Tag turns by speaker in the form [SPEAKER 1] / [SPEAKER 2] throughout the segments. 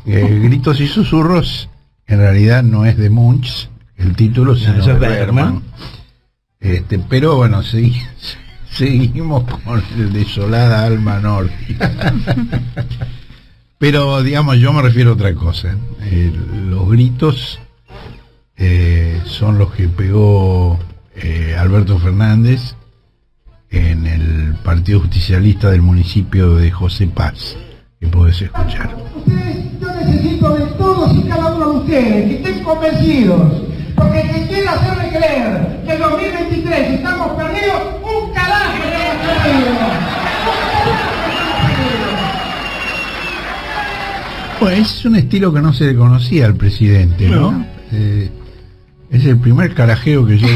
[SPEAKER 1] Gritos y susurros en realidad no es de Munch el título, sino
[SPEAKER 2] eso
[SPEAKER 1] de
[SPEAKER 2] es Bergman.
[SPEAKER 1] Pero bueno, seguimos con el Desolada Alma Nórdica. Pero digamos, yo me refiero a otra cosa. Los gritos son los que pegó Alberto Fernández en el Partido Justicialista del municipio de José Paz, que podés escuchar.
[SPEAKER 3] Yo necesito de todos y cada uno de ustedes que estén convencidos, porque quien quiera hacerme creer que en 2023 estamos perdidos, un carajo estamos perdidos.
[SPEAKER 1] Bueno, es un estilo que no se le conocía al presidente, ¿no? Es el primer carajeo que yo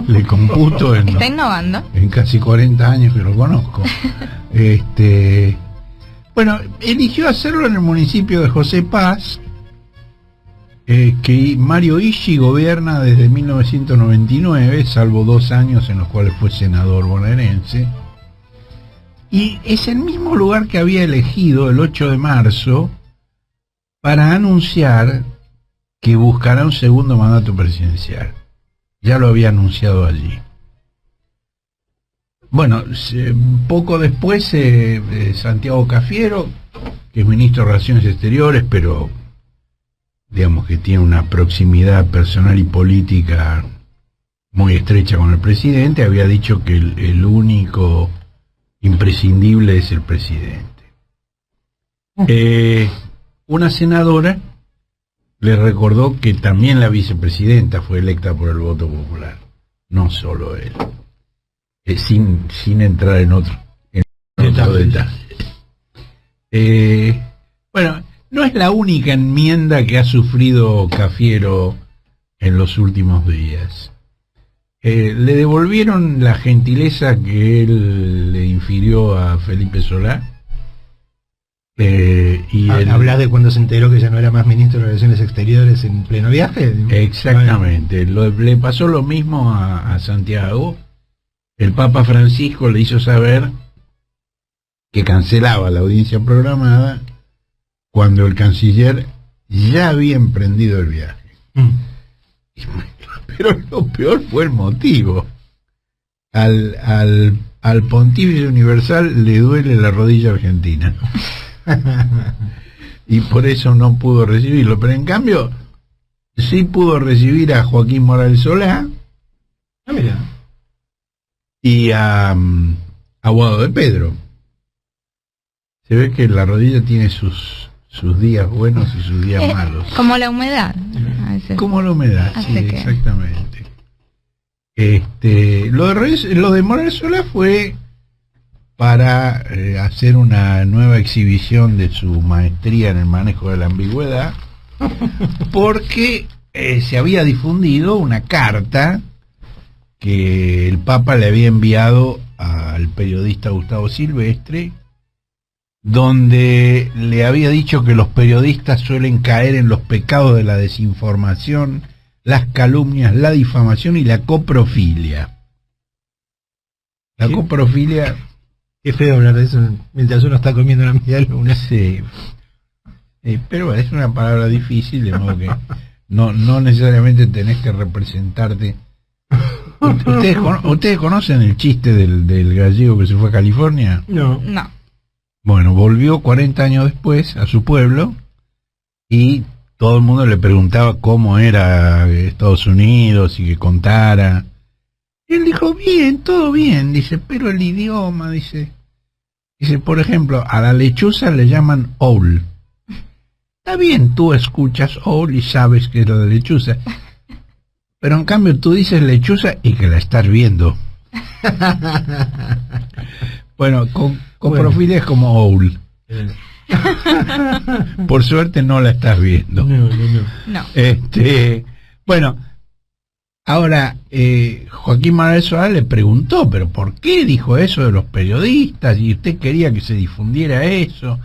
[SPEAKER 1] le computo
[SPEAKER 4] Está innovando.
[SPEAKER 1] en casi 40 años que lo conozco. Bueno, eligió hacerlo en el municipio de José Paz, que Mario Ishi gobierna desde 1999, salvo 2 años en los cuales fue senador bonaerense, y es el mismo lugar que había elegido el 8 de marzo para anunciar que buscará un segundo mandato presidencial. Ya lo había anunciado allí. Bueno, poco después Santiago Cafiero, que es ministro de Relaciones Exteriores, pero digamos que tiene una proximidad personal y política muy estrecha con el presidente, había dicho que el único imprescindible es el presidente. Una senadora le recordó que también la vicepresidenta fue electa por el voto popular, no solo él. Sin entrar en otro detalle. Bueno, no es la única enmienda que ha sufrido Cafiero en los últimos días. Le devolvieron la gentileza que él le infirió a Felipe Solá.
[SPEAKER 2] ¿Hablas de cuando se enteró que ya no era más ministro de Relaciones Exteriores en pleno viaje?
[SPEAKER 1] Exactamente. Le pasó lo mismo a Santiago. El Papa Francisco le hizo saber que cancelaba la audiencia programada cuando el canciller ya había emprendido el viaje. Pero lo peor fue el motivo. Al Pontífice Universal le duele la rodilla argentina. Y por eso no pudo recibirlo. Pero en cambio, sí pudo recibir a Joaquín Morales Solá.
[SPEAKER 2] Mira.
[SPEAKER 1] Y a Guado de Pedro. Se ve que la rodilla tiene sus días buenos y sus días malos.
[SPEAKER 4] Como la humedad.
[SPEAKER 1] Como la humedad, sí, exactamente. Lo de Morales Solá fue para hacer una nueva exhibición de su maestría en el manejo de la ambigüedad, porque se había difundido una carta que el Papa le había enviado al periodista Gustavo Silvestre, donde le había dicho que los periodistas suelen caer en los pecados de la desinformación, las calumnias, la difamación y la coprofilia. La coprofilia...
[SPEAKER 2] Qué feo hablar de eso mientras uno está comiendo una media luna.
[SPEAKER 1] Sí. Pero bueno, es una palabra difícil, de modo que no necesariamente tenés que representarte. ¿Ustedes conocen el chiste del gallego que se fue a California?
[SPEAKER 2] No.
[SPEAKER 1] Bueno, volvió 40 años después a su pueblo y todo el mundo le preguntaba cómo era Estados Unidos y que contara. Y él dijo, bien, todo bien, dice, pero el idioma, dice, por ejemplo, a la lechuza le llaman owl. Está bien, tú escuchas owl y sabes que es la lechuza. Pero en cambio tú dices lechuza y que la estás viendo. Bueno, con profilia es como owl. Por suerte no la estás viendo.
[SPEAKER 4] No.
[SPEAKER 1] Bueno, ahora Joaquín Morales Solá le preguntó, pero ¿por qué dijo eso de los periodistas? Y usted quería que se difundiera eso.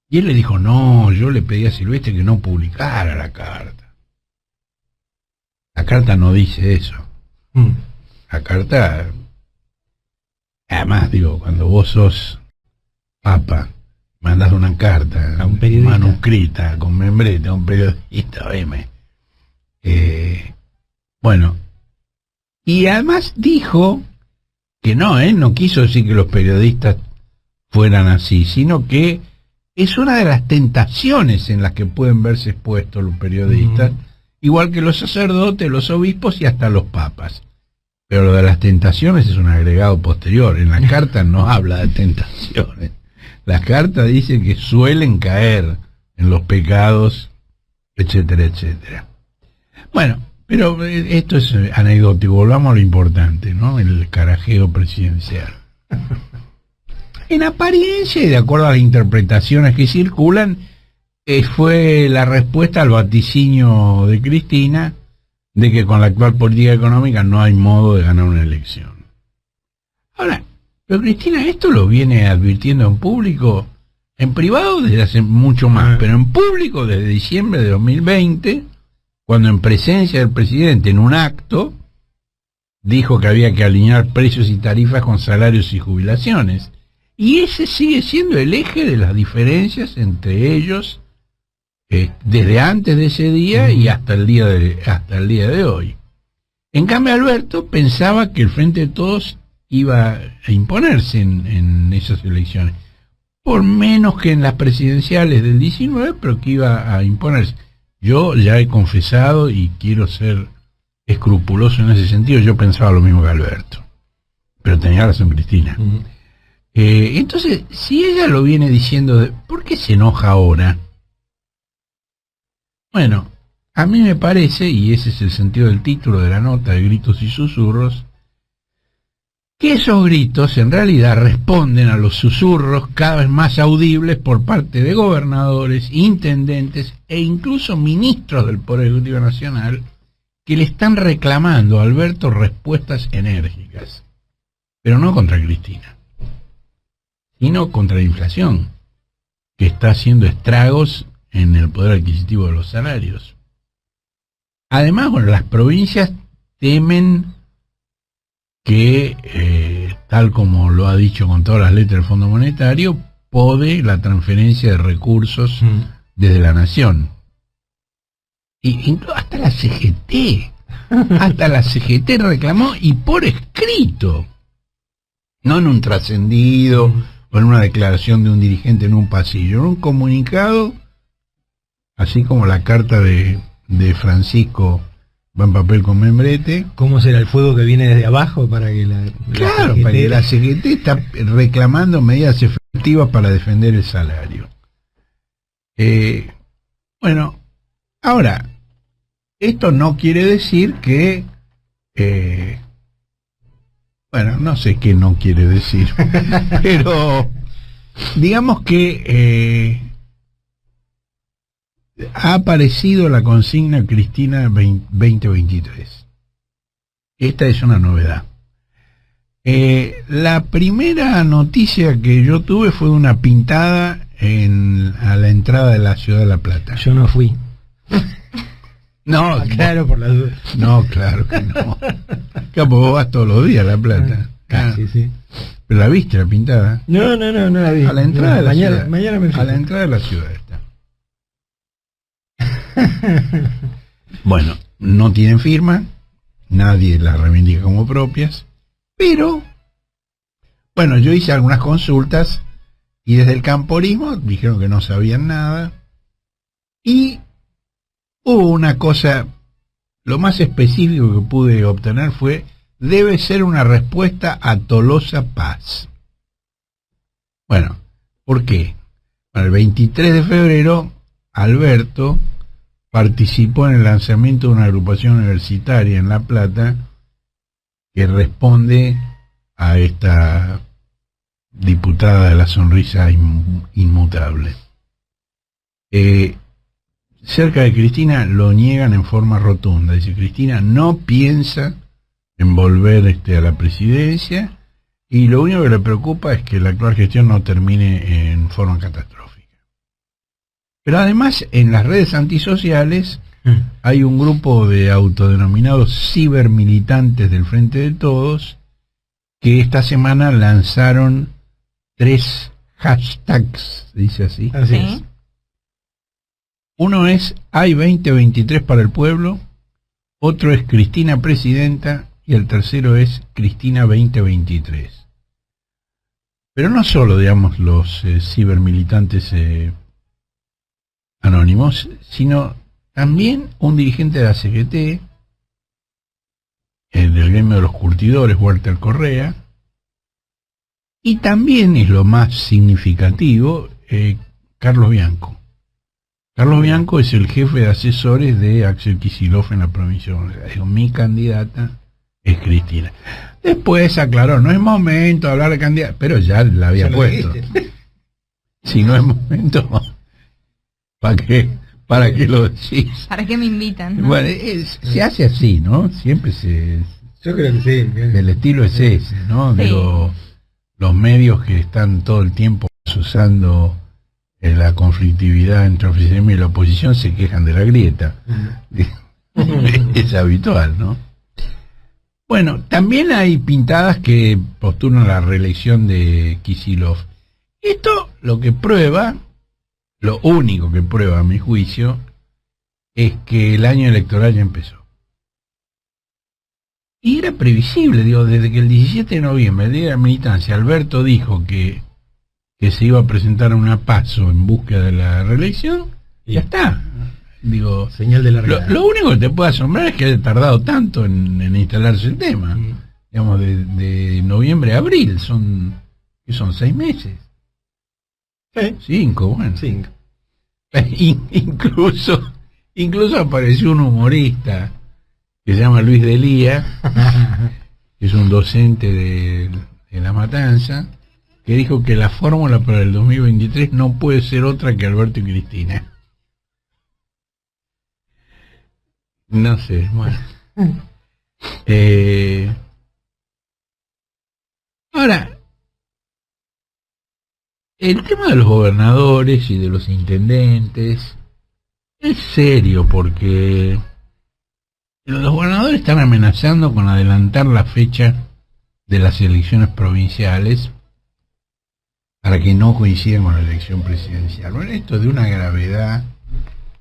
[SPEAKER 1] Y él le dijo, no, yo le pedí a Silvestre que no publicara la carta. La carta no dice eso. La carta, además digo, cuando vos sos papa, mandas una carta
[SPEAKER 2] a un periodista
[SPEAKER 1] manuscrita con membrete a un periodista, bueno, y además dijo que no, él no quiso decir que los periodistas fueran así, sino que es una de las tentaciones en las que pueden verse expuestos los periodistas, igual que los sacerdotes, los obispos y hasta los papas. Pero lo de las tentaciones es un agregado posterior. En la carta no habla de tentaciones. La carta dice que suelen caer en los pecados, etcétera, etcétera. Bueno, pero esto es anecdótico. Volvamos a lo importante, ¿no? El carajeo presidencial. En apariencia y de acuerdo a las interpretaciones que circulan, fue la respuesta al vaticinio de Cristina de que con la actual política económica no hay modo de ganar una elección. Ahora, pero Cristina esto lo viene advirtiendo en público, en privado desde hace mucho más, pero en público desde diciembre de 2020, cuando en presencia del presidente en un acto dijo que había que alinear precios y tarifas con salarios y jubilaciones. Y ese sigue siendo el eje de las diferencias entre ellos desde antes de ese día y hasta el día de hoy. En cambio, Alberto pensaba que el Frente de Todos iba a imponerse en esas elecciones, por menos que en las presidenciales del 19, pero que iba a imponerse. Yo ya he confesado y quiero ser escrupuloso en ese sentido, yo pensaba lo mismo que Alberto, pero tenía razón Cristina. Entonces, si ella lo viene diciendo, ¿por qué se enoja ahora? Bueno, a mí me parece, y ese es el sentido del título de la nota de Gritos y Susurros, que esos gritos en realidad responden a los susurros cada vez más audibles por parte de gobernadores, intendentes e incluso ministros del Poder Ejecutivo Nacional que le están reclamando a Alberto respuestas enérgicas, pero no contra Cristina, sino contra la inflación, que está haciendo estragos en el poder adquisitivo de los salarios. Además, bueno, las provincias temen que, tal como lo ha dicho con todas las letras del Fondo Monetario, pode la transferencia de recursos desde la nación. Y hasta la CGT reclamó, y por escrito, no en un trascendido o en una declaración de un dirigente en un pasillo, en un comunicado, así como la carta de Francisco va en papel con membrete.
[SPEAKER 2] ¿Cómo será el fuego que viene desde abajo para que la CGT...
[SPEAKER 1] para que la CGT está reclamando medidas efectivas para defender el salario? Bueno, ahora, esto no quiere decir que... bueno, no sé qué no quiere decir, pero digamos que ha aparecido la consigna Cristina 2023. Esta es una novedad. La primera noticia que yo tuve fue una pintada a la entrada de la ciudad de La Plata.
[SPEAKER 2] Yo no fui.
[SPEAKER 1] No,
[SPEAKER 2] claro, por la duda.
[SPEAKER 1] No, claro que no. Claro, vos vas todos los días a La Plata.
[SPEAKER 2] Casi, sí.
[SPEAKER 1] ¿Pero la viste, la pintada?
[SPEAKER 2] No la vi.
[SPEAKER 1] A la entrada de la ciudad.
[SPEAKER 2] Mañana me fijo.
[SPEAKER 1] A la entrada de la ciudad está. Bueno, no tienen firma, nadie las reivindica como propias, pero, bueno, yo hice algunas consultas y desde el camporismo dijeron que no sabían nada, y hubo una cosa, lo más específico que pude obtener fue: debe ser una respuesta a Tolosa Paz. Bueno, ¿por qué? Bueno, el 23 de febrero, Alberto participó en el lanzamiento de una agrupación universitaria en La Plata que responde a esta diputada de la sonrisa inmutable. Cerca de Cristina lo niegan en forma rotunda. Dice, Cristina no piensa en volver a la presidencia, y lo único que le preocupa es que la actual gestión no termine en forma catastrófica. Pero además, en las redes antisociales hay un grupo de autodenominados cibermilitantes del Frente de Todos que esta semana lanzaron 3 hashtags, dice así.
[SPEAKER 2] Así
[SPEAKER 4] Sí.
[SPEAKER 2] es.
[SPEAKER 1] Uno es Hay 2023 para el pueblo, otro es Cristina Presidenta y el tercero es Cristina 2023. Pero no solo, digamos, los cibermilitantes anónimos, sino también un dirigente de la CGT, del gremio de los curtidores, Walter Correa, y también, es lo más significativo, Carlos Bianco. Carlos Bianco es el jefe de asesores de Axel Kicillof en la provincia de Buenos Aires. Digo, mi candidata es Cristina. Después aclaró, no es momento de hablar de candidata, pero ya la había
[SPEAKER 2] Ya lo
[SPEAKER 1] puesto.
[SPEAKER 2] dijiste.
[SPEAKER 1] Si no es momento, ¿para qué lo decís?
[SPEAKER 4] ¿Para qué me invitan? ¿no?
[SPEAKER 1] Bueno, se hace así, ¿no? Siempre
[SPEAKER 2] Yo creo que sí.
[SPEAKER 1] el estilo es ese, ¿no?
[SPEAKER 4] Sí.
[SPEAKER 1] Digo, los medios que están todo el tiempo usando la conflictividad entre oficialismo y la oposición se quejan de la grieta. Es habitual, ¿no? Bueno, también hay pintadas que postulan la reelección de Kicillof. Esto lo que prueba, lo único que prueba a mi juicio, es que el año electoral ya empezó. Y era previsible, digo, desde que el 17 de noviembre, el día de la militancia, Alberto dijo que se iba a presentar a una PASO en búsqueda de la reelección, ya está. Digo,
[SPEAKER 2] Señal de largada.
[SPEAKER 1] lo único que te puede asombrar es que haya tardado tanto en instalarse el tema. Digamos, de noviembre a abril, ¿qué son 6 meses? 5, bueno.
[SPEAKER 2] 5.
[SPEAKER 1] Incluso apareció un humorista que se llama Luis Delía, que es un docente de La Matanza, que dijo que la fórmula para el 2023 no puede ser otra que Alberto y Cristina. No sé, bueno. Ahora, el tema de los gobernadores y de los intendentes es serio porque los gobernadores están amenazando con adelantar la fecha de las elecciones provinciales para que no coincidan con la elección presidencial. Bueno, esto es de una gravedad,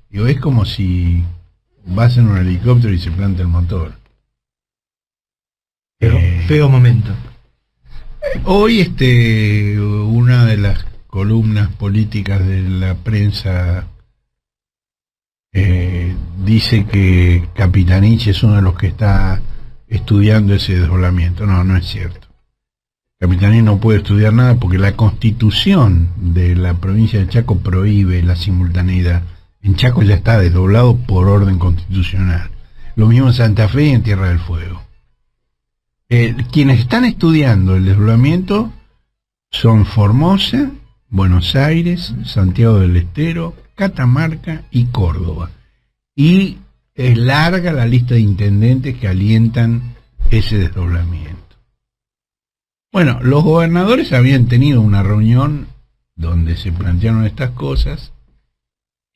[SPEAKER 1] digo, es como si vas en un helicóptero y se planta el motor.
[SPEAKER 2] Feo momento.
[SPEAKER 1] Hoy una de las columnas políticas de la prensa dice que Capitanich es uno de los que está estudiando ese desdoblamiento. No es cierto. Capitanich no puede estudiar nada porque la constitución de la provincia de Chaco prohíbe la simultaneidad. En Chaco ya está desdoblado por orden constitucional. Lo mismo en Santa Fe y en Tierra del Fuego. Quienes están estudiando el desdoblamiento son Formosa, Buenos Aires, Santiago del Estero, Catamarca y Córdoba. Y es larga la lista de intendentes que alientan ese desdoblamiento. Bueno, los gobernadores habían tenido una reunión donde se plantearon estas cosas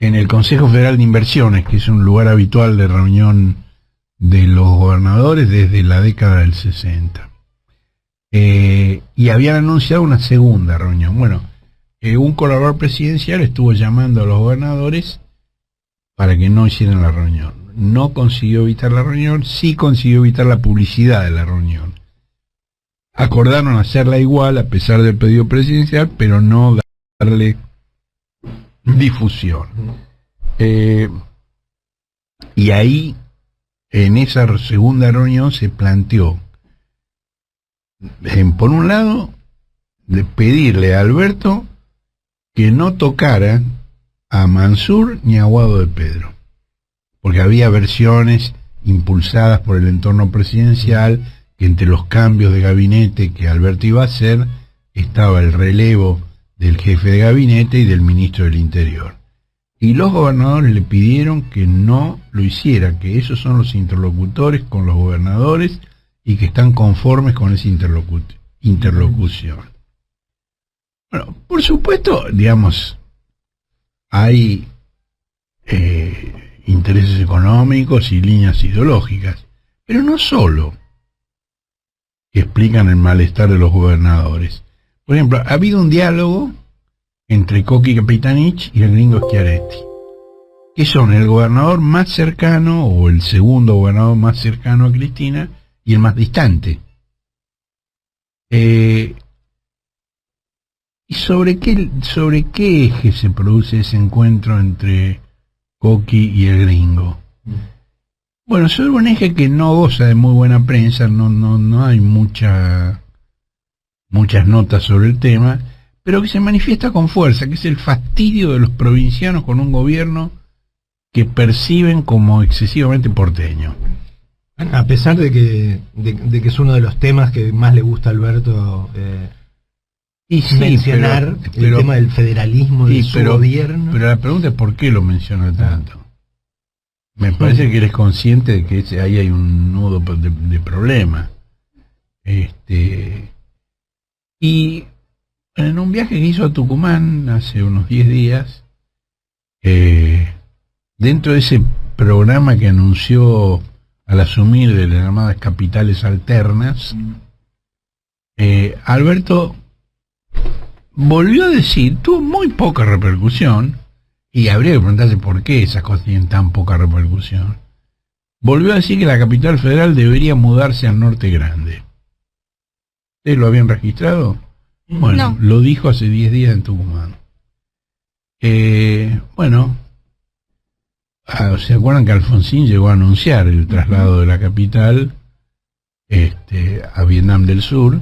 [SPEAKER 1] en el Consejo Federal de Inversiones, que es un lugar habitual de reunión de los gobernadores desde la década del 60. Y habían anunciado una segunda reunión. Bueno, un colaborador presidencial estuvo llamando a los gobernadores para que no hicieran la reunión. No consiguió evitar la reunión, sí consiguió evitar la publicidad de la reunión. Acordaron hacerla igual a pesar del pedido presidencial, pero no darle difusión. Y ahí, en esa segunda reunión, se planteó, por un lado, de pedirle a Alberto que no tocara a Mansur ni a Guado de Pedro, porque había versiones impulsadas por el entorno presidencial que entre los cambios de gabinete que Alberto iba a hacer estaba el relevo del jefe de gabinete y del ministro del Interior. Y los gobernadores le pidieron que no lo hiciera, que esos son los interlocutores con los gobernadores y que están conformes con esa interlocución. Bueno, por supuesto, digamos, hay intereses económicos y líneas ideológicas, pero no solo que explican el malestar de los gobernadores. Por ejemplo, ha habido un diálogo entre Coqui Capitanich y el gringo Schiaretti, que son el gobernador más cercano o el segundo gobernador más cercano a Cristina y el más distante. ¿Y sobre qué eje se produce ese encuentro entre Coqui y el gringo? Bueno, sobre un eje que no goza de muy buena prensa, no hay muchas notas sobre el tema, pero que se manifiesta con fuerza, que es el fastidio de los provincianos con un gobierno que perciben como excesivamente porteño.
[SPEAKER 2] A pesar de que es uno de los temas que más le gusta a Alberto
[SPEAKER 1] Y sí,
[SPEAKER 2] mencionar,
[SPEAKER 1] pero
[SPEAKER 2] el tema del federalismo de su gobierno.
[SPEAKER 1] Pero la pregunta es ¿por qué lo menciona tanto? Me parece que eres consciente de que ahí hay un nudo de problema. Y en un viaje que hizo a Tucumán hace unos 10 días, dentro de ese programa que anunció al asumir de las llamadas capitales alternas, Alberto volvió a decir, tuvo muy poca repercusión, y habría que preguntarse por qué esas cosas tienen tan poca repercusión. Volvió a decir que la capital federal debería mudarse al Norte Grande. ¿Ustedes lo habían registrado? Bueno,
[SPEAKER 4] No.
[SPEAKER 1] Lo dijo hace 10 días en Tucumán. Bueno, ¿se acuerdan que Alfonsín llegó a anunciar el traslado de la capital a Vietnam del Sur?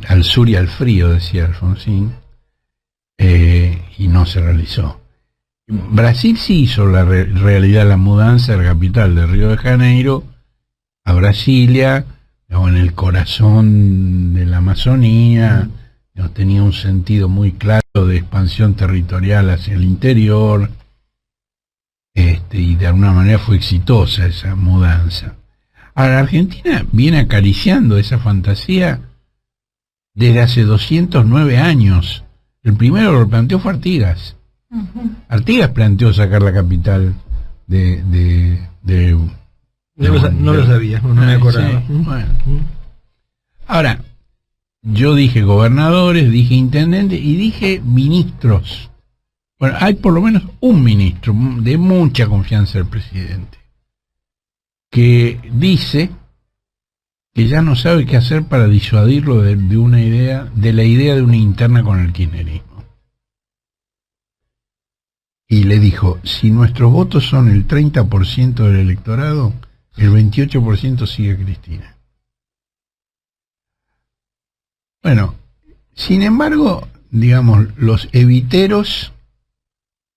[SPEAKER 1] Al sur y al frío, decía Alfonsín, y no se realizó. Brasil sí hizo realidad la mudanza de la capital de Río de Janeiro a Brasilia, en el corazón de la Amazonía, tenía un sentido muy claro de expansión territorial hacia el interior, y de alguna manera fue exitosa esa mudanza. Ahora, Argentina viene acariciando esa fantasía desde hace 209 años. El primero lo planteó fue Artigas. Artigas planteó sacar la capital
[SPEAKER 2] No lo sabía, no me acordaba.
[SPEAKER 1] Sí, bueno. Ahora, yo dije gobernadores, dije intendentes y dije ministros. Bueno, hay por lo menos un ministro de mucha confianza del presidente que dice que ya no sabe qué hacer para disuadirlo de la idea de una interna con el kirchnerismo. Y le dijo, si nuestros votos son el 30% del electorado, el 28% sigue a Cristina. Bueno, sin embargo, digamos, los eviteros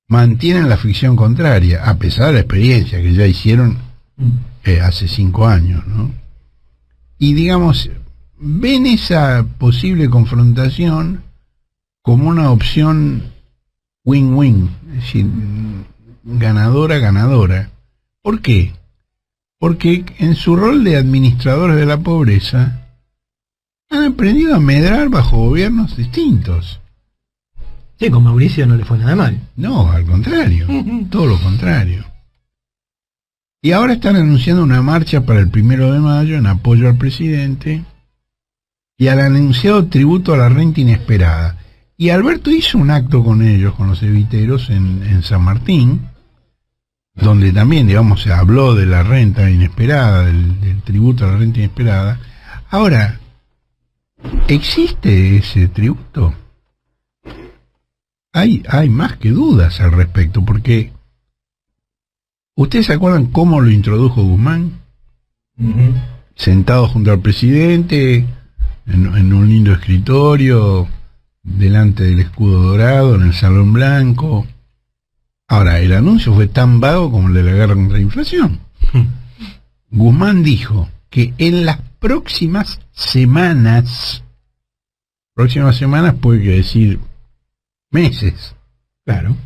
[SPEAKER 1] mantienen la ficción contraria, a pesar de la experiencia que ya hicieron hace 5 años, ¿no? Y digamos, ven esa posible confrontación como una opción win-win, es decir, ganadora-ganadora. ¿Por qué? Porque en su rol de administradores de la pobreza han aprendido a medrar bajo gobiernos distintos.
[SPEAKER 2] Sí, con Mauricio no le fue nada mal.
[SPEAKER 1] No, al contrario, todo lo contrario. Y ahora están anunciando una marcha para el 1 de mayo en apoyo al presidente y al anunciado tributo a la renta inesperada. Y Alberto hizo un acto con ellos, con los eviteros, en San Martín, donde también, digamos, se habló de la renta inesperada, del tributo a la renta inesperada. Ahora, ¿existe ese tributo? Hay más que dudas al respecto, porque ¿ustedes se acuerdan cómo lo introdujo Guzmán? Sentado junto al presidente, en un lindo escritorio, delante del escudo dorado, en el salón blanco. Ahora, el anuncio fue tan vago como el de la guerra contra la inflación. Guzmán dijo que en las próximas semanas puede decir meses,
[SPEAKER 2] Claro.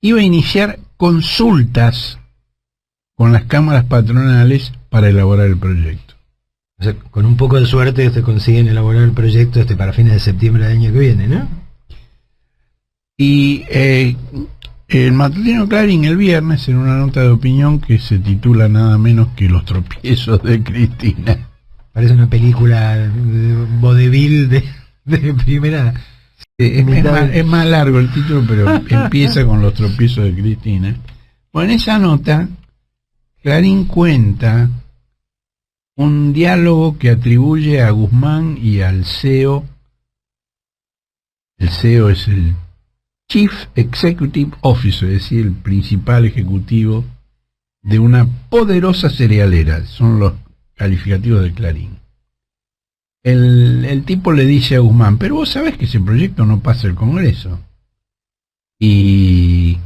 [SPEAKER 1] Iba a iniciar consultas con las cámaras patronales para elaborar el proyecto.
[SPEAKER 2] O sea, con un poco de suerte se consiguen elaborar el proyecto para fines de septiembre del año que viene, ¿no?
[SPEAKER 1] Y el matutino Clarín el viernes, en una nota de opinión que se titula nada menos que Los tropiezos de Cristina.
[SPEAKER 2] Parece una película vodevil de primera
[SPEAKER 1] Es más largo el título, pero empieza con los tropiezos de Cristina. Bueno, en esa nota, Clarín cuenta un diálogo que atribuye a Guzmán y al CEO. El CEO es el Chief Executive Officer, es decir, el principal ejecutivo de una poderosa cerealera. Son los calificativos de Clarín. El tipo le dice a Guzmán, pero vos sabés que ese proyecto no pasa el Congreso. Y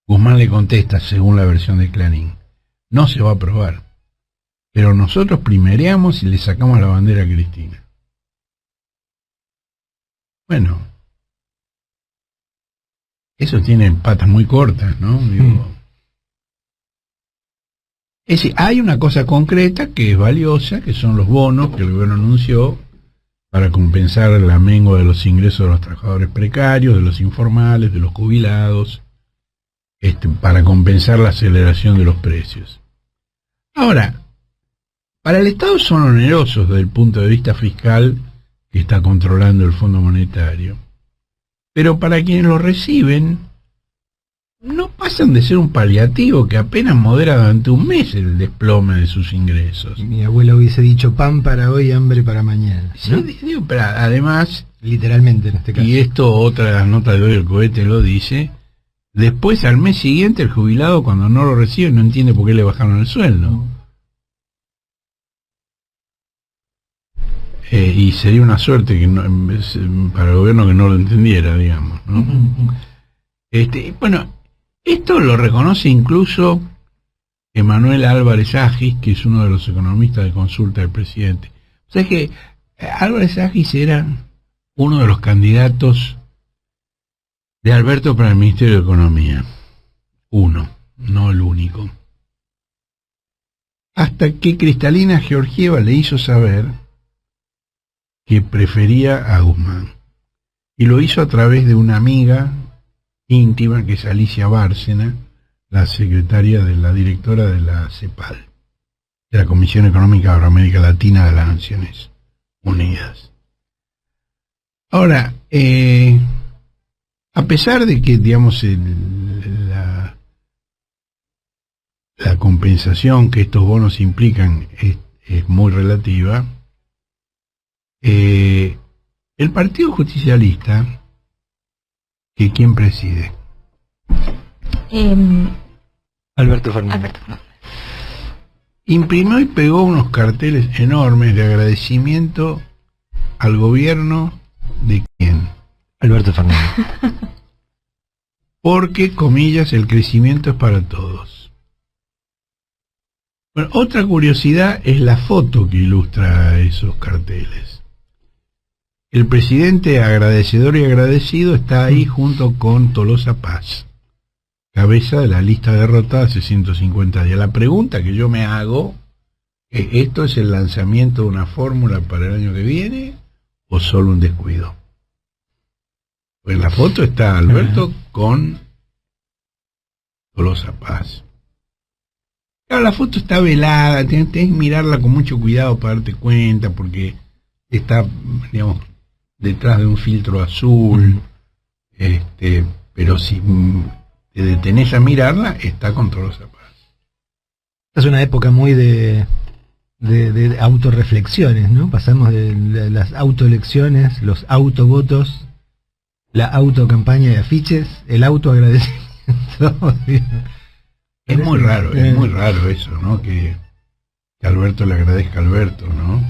[SPEAKER 1] Guzmán le contesta, según la versión de Clarín, no se va a aprobar, pero nosotros primereamos y le sacamos la bandera a Cristina. Bueno, eso tiene patas muy cortas, ¿no? Digo, es decir, hay una cosa concreta que es valiosa, que son los bonos que el gobierno anunció para compensar la mengua de los ingresos de los trabajadores precarios, de los informales, de los jubilados, para compensar la aceleración de los precios. Ahora, para el Estado son onerosos desde el punto de vista fiscal que está controlando el Fondo Monetario, pero para quienes los reciben no pasan de ser un paliativo que apenas modera durante un mes el desplome de sus ingresos.
[SPEAKER 2] Mi abuela hubiese dicho pan para hoy, hambre para mañana, ¿no?
[SPEAKER 1] Sí, digo, pero además,
[SPEAKER 2] literalmente en este caso.
[SPEAKER 1] y esto otra de las notas de hoy el cohete lo dice, después al mes siguiente el jubilado cuando no lo recibe no entiende por qué le bajaron el sueldo. Y sería una suerte que para el gobierno que no lo entendiera, digamos, ¿no? Bueno, esto lo reconoce incluso Emanuel Álvarez Agis, que es uno de los economistas de consulta del presidente. O sea que Álvarez Agis era uno de los candidatos de Alberto para el Ministerio de Economía. Uno, no el único. Hasta que Cristalina Georgieva le hizo saber que prefería a Guzmán. Y lo hizo a través de una amiga íntima, que es Alicia Bárcena, la secretaria de la directora de la CEPAL, de la Comisión Económica para América Latina de las Naciones Unidas. Ahora, a pesar de que, digamos, la compensación que estos bonos implican es muy relativa, el Partido Justicialista, que ¿quién preside?
[SPEAKER 2] Alberto Fernández.
[SPEAKER 1] Imprimió y pegó unos carteles enormes de agradecimiento al gobierno de ¿quién?
[SPEAKER 2] Alberto Fernández.
[SPEAKER 1] Porque, comillas, el crecimiento es para todos. Bueno, otra curiosidad es la foto que ilustra esos carteles. El presidente agradecedor y agradecido está ahí junto con Tolosa Paz, cabeza de la lista derrotada hace 150 días. La pregunta que yo me hago es, ¿esto es el lanzamiento de una fórmula para el año que viene o solo un descuido? Pues en la foto está Alberto con Tolosa Paz. Claro, la foto está velada, tienes que mirarla con mucho cuidado para darte cuenta, porque está, digamos, detrás de un filtro azul, pero si te detenés a mirarla, está con Tolosa Paz.
[SPEAKER 2] Es una época muy de autorreflexiones, ¿no? Pasamos de las autoelecciones, los autovotos, la autocampaña de afiches, el autoagradecimiento.
[SPEAKER 1] Es muy raro eso, ¿no? Que Alberto le agradezca a Alberto, ¿no?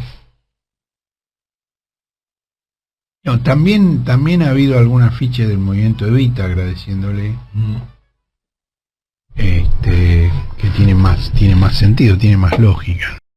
[SPEAKER 1] No, también ha habido algún afiche del movimiento Evita agradeciéndole, que tiene más sentido, tiene más lógica.